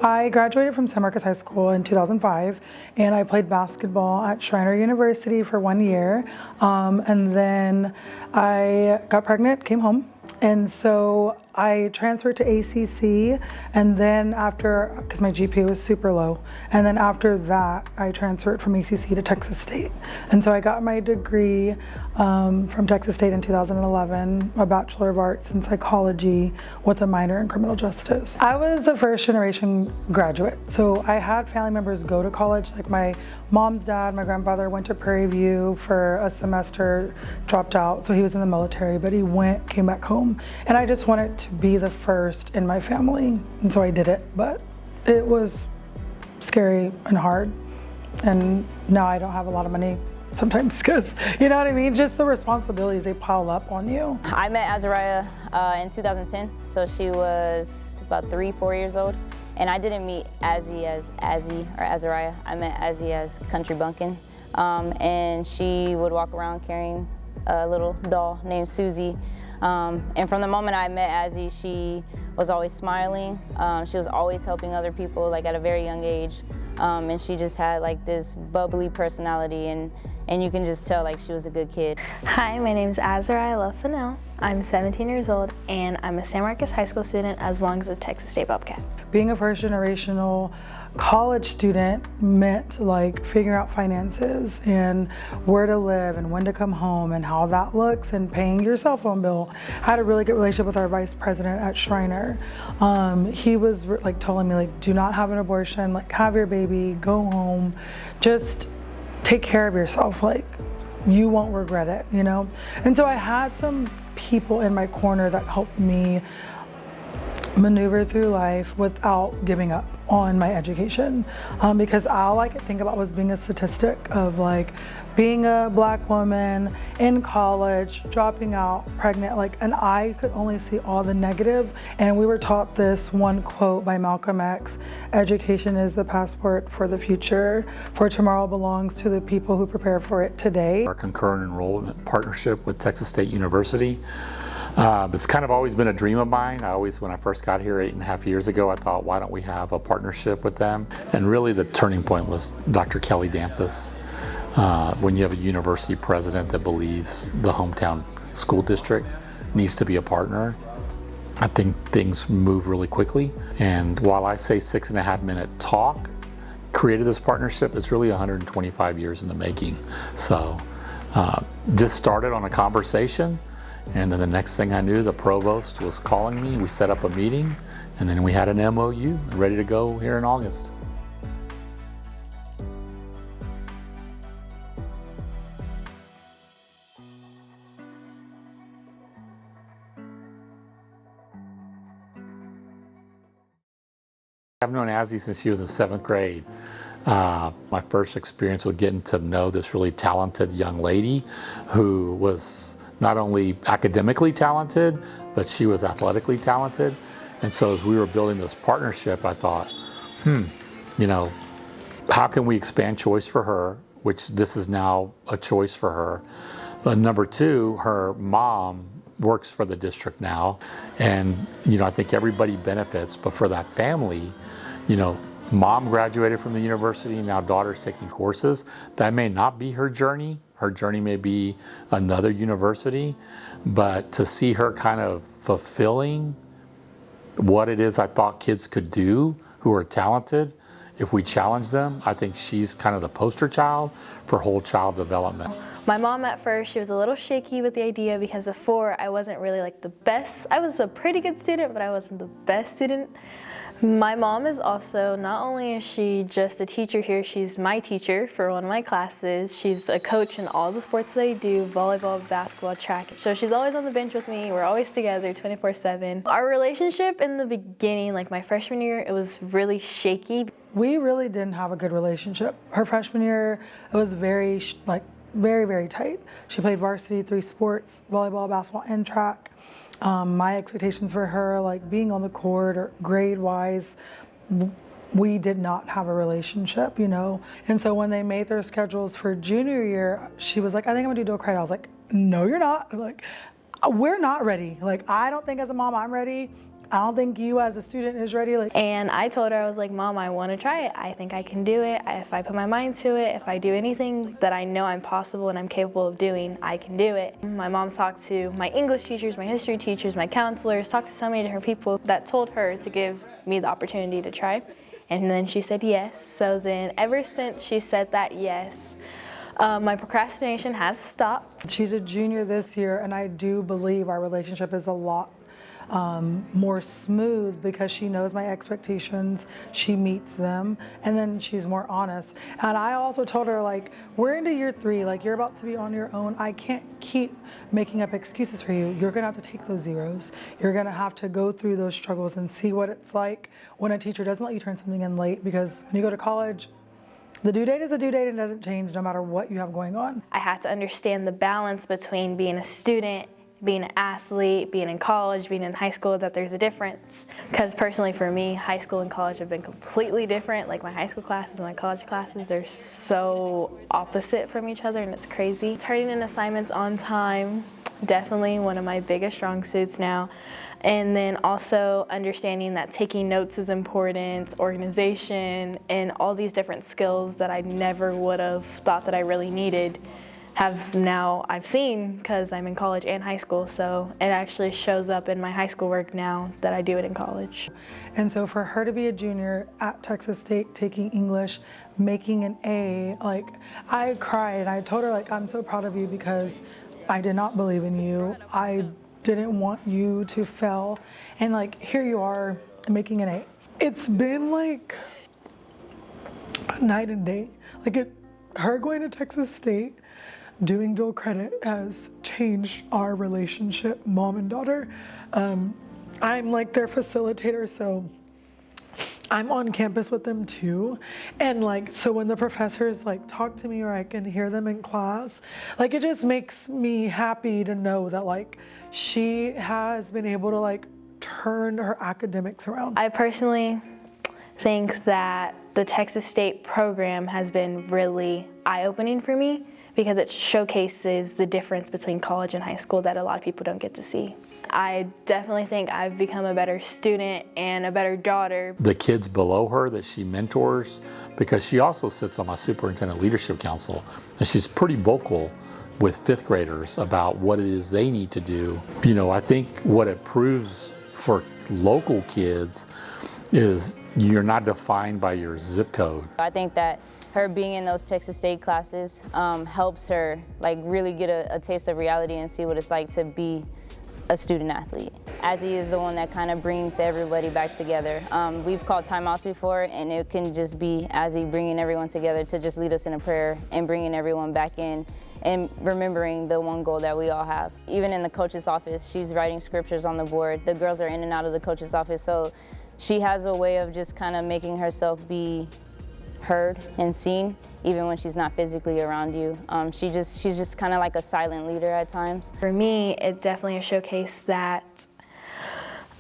I graduated from San Marcos High School in 2005, and I played basketball at Shriner University for 1 year. And then I got pregnant, came home, and so I transferred to ACC, and then after, because my GPA was super low, and then after that, I transferred from ACC to Texas State. And so I got my degree from Texas State in 2011, a Bachelor of Arts in Psychology with a minor in Criminal Justice. I was a first generation graduate, so I had family members go to college, like my mom's dad, my grandfather went to Prairie View for a semester, dropped out, so he was in the military, but he came back home. And I just wanted to be the first in my family, and so I did it, but it was scary and hard. And now I don't have a lot of money sometimes because, you know what I mean? Just the responsibilities, they pile up on you. I met Azariah in 2010, so she was about 3-4 years old. And I didn't meet Azzy as Azzy or Azariah. I met Azzy as Country Bunkin'. And she would walk around carrying a little doll named Susie. And from the moment I met Azzy, she was always smiling. She was always helping other people, like at a very young age. And she just had like this bubbly personality, and you can just tell like she was a good kid. Hi, my name is Azariah Fennell. I'm 17 years old, and I'm a San Marcos High School student as long as a Texas State Bobcat. Being a first generational college student meant like figuring out finances and where to live and when to come home and how that looks and paying your cell phone bill. I had a really good relationship with our vice president at Shriner. He was like telling me like, do not have an abortion, like have your baby, go home, just take care of yourself, like you won't regret it, you know? And so I had some people in my corner that helped me maneuver through life without giving up on my education, because all I could think about was being a statistic of like being a black woman in college, dropping out, pregnant, like, and I could only see all the negative. And we were taught this one quote by Malcolm X: education is the passport for the future, for tomorrow belongs to the people who prepare for it today. Our concurrent enrollment partnership with Texas State University. It's kind of always been a dream of mine. When I first got here 8.5 years ago, I thought, why don't we have a partnership with them? And really the turning point was Dr. Kelly Danthus. When you have a university president that believes the hometown school district needs to be a partner, I think things move really quickly. And while I say 6.5-minute talk created this partnership, it's really 125 years in the making. So just started on a conversation, and then the next thing I knew, the provost was calling me. We set up a meeting, and then we had an MOU ready to go here in August. I've known Azzy since she was in 7th grade. My first experience with getting to know this really talented young lady who was not only academically talented, but she was athletically talented. And so as we were building this partnership, I thought, you know, how can we expand choice for her, which this is now a choice for her. But number two, her mom works for the district now. And, you know, I think everybody benefits, but for that family, you know, mom graduated from the university, now daughter's taking courses. That may not be her journey. Her journey may be another university, but to see her kind of fulfilling what it is I thought kids could do who are talented, if we challenge them, I think she's kind of the poster child for whole child development. My mom at first, she was a little shaky with the idea because before I wasn't really like the best. I was a pretty good student, but I wasn't the best student. My mom is also, not only is she just a teacher here, she's my teacher for one of my classes. She's a coach in all the sports that I do, volleyball, basketball, track. So she's always on the bench with me. We're always together 24/7. Our relationship in the beginning, like my freshman year, it was really shaky. We really didn't have a good relationship. Her freshman year, it was very, very tight. She played varsity 3 sports, volleyball, basketball, and track. My expectations for her, like being on the court or grade-wise, we did not have a relationship, you know. And so when they made their schedules for junior year, she was like, I think I'm gonna do dual credit. I was like, no, you're not. Like, we're not ready. Like, I don't think as a mom I'm ready. I don't think you as a student is ready. Like, And I told her, I was like, Mom, I want to try it. I think I can do it. If I put my mind to it, if I do anything that I know I'm possible and I'm capable of doing, I can do it. My mom talked to my English teachers, my history teachers, my counselors, talked to so many different people that told her to give me the opportunity to try. And then she said yes. So then ever since she said that yes, my procrastination has stopped. she's a junior this year, and I do believe our relationship is a lot more smooth because she knows my expectations, she meets them, and then she's more honest. And I also told her, like, we're into year 3, like, you're about to be on your own. I can't keep making up excuses for you. You're gonna have to take those zeros. You're gonna have to go through those struggles and see what it's like when a teacher doesn't let you turn something in late, because when you go to college, the due date is a due date and doesn't change no matter what you have going on. I had to understand the balance between being a student, being an athlete, being in college, being in high school, that there's a difference. Because personally for me, high school and college have been completely different. Like my high school classes and my college classes, they're so opposite from each other, and it's crazy. Turning in assignments on time, definitely one of my biggest strong suits now. And then also understanding that taking notes is important, organization, and all these different skills that I never would have thought that I really needed I've seen because I'm in college and high school, so it actually shows up in my high school work now that I do it in college. And so for her to be a junior at Texas State taking English, making an A, like, I cried and I told her, like, I'm so proud of you because I did not believe in you. I didn't want you to fail. And like, here you are making an A. It's been like night and day. Like, her going to Texas State, doing dual credit has changed our relationship, mom and daughter. I'm like their facilitator, so I'm on campus with them too. And like, so when the professors like talk to me or I can hear them in class, like, it just makes me happy to know that like she has been able to like turn her academics around. I personally think that the Texas State program has been really eye-opening for me, because it showcases the difference between college and high school that a lot of people don't get to see. I definitely think I've become a better student and a better daughter. The kids below her that she mentors, because she also sits on my superintendent leadership council, and she's pretty vocal with 5th graders about what it is they need to do. You know, I think what it proves for local kids is you're not defined by your zip code. I think that her being in those Texas State classes helps her like really get a taste of reality and see what it's like to be a student athlete. Azzy is the one that kind of brings everybody back together. We've called timeouts before, and it can just be Azzy bringing everyone together to just lead us in a prayer and bringing everyone back in and remembering the one goal that we all have. Even in the coach's office, she's writing scriptures on the board. The girls are in and out of the coach's office, so she has a way of just kind of making herself be heard and seen, even when she's not physically around you. She's just kind of like a silent leader at times. For me, it definitely a showcase that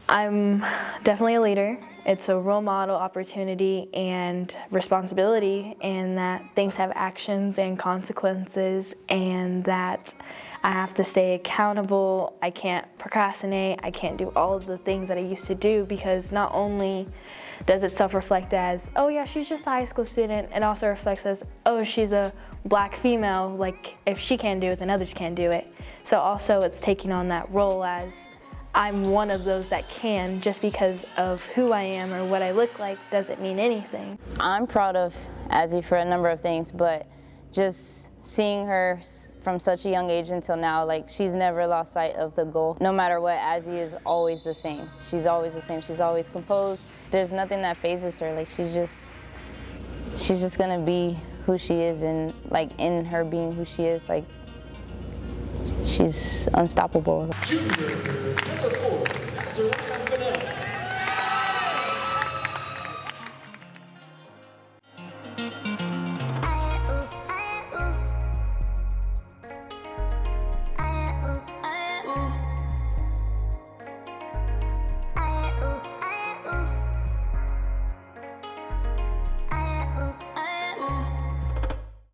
I'm definitely a leader. It's a role model, opportunity, and responsibility, and that things have actions and consequences, and that I have to stay accountable. I can't procrastinate. I can't do all of the things that I used to do, because not only does it self-reflect as, oh yeah, she's just a high school student, it also reflects as, oh, she's a black female, like if she can't do it, then others can't do it. So also it's taking on that role as, I'm one of those that can. Just because of who I am or what I look like doesn't mean anything. I'm proud of Azzy for a number of things, but just seeing her from such a young age until now, like, she's never lost sight of the goal. No matter what, Azzy is always the same. She's always the same. She's always composed. There's nothing that phases her. Like, she's just gonna be who she is, and like in her being who she is, like, she's unstoppable. Junior, number 4, Azariah.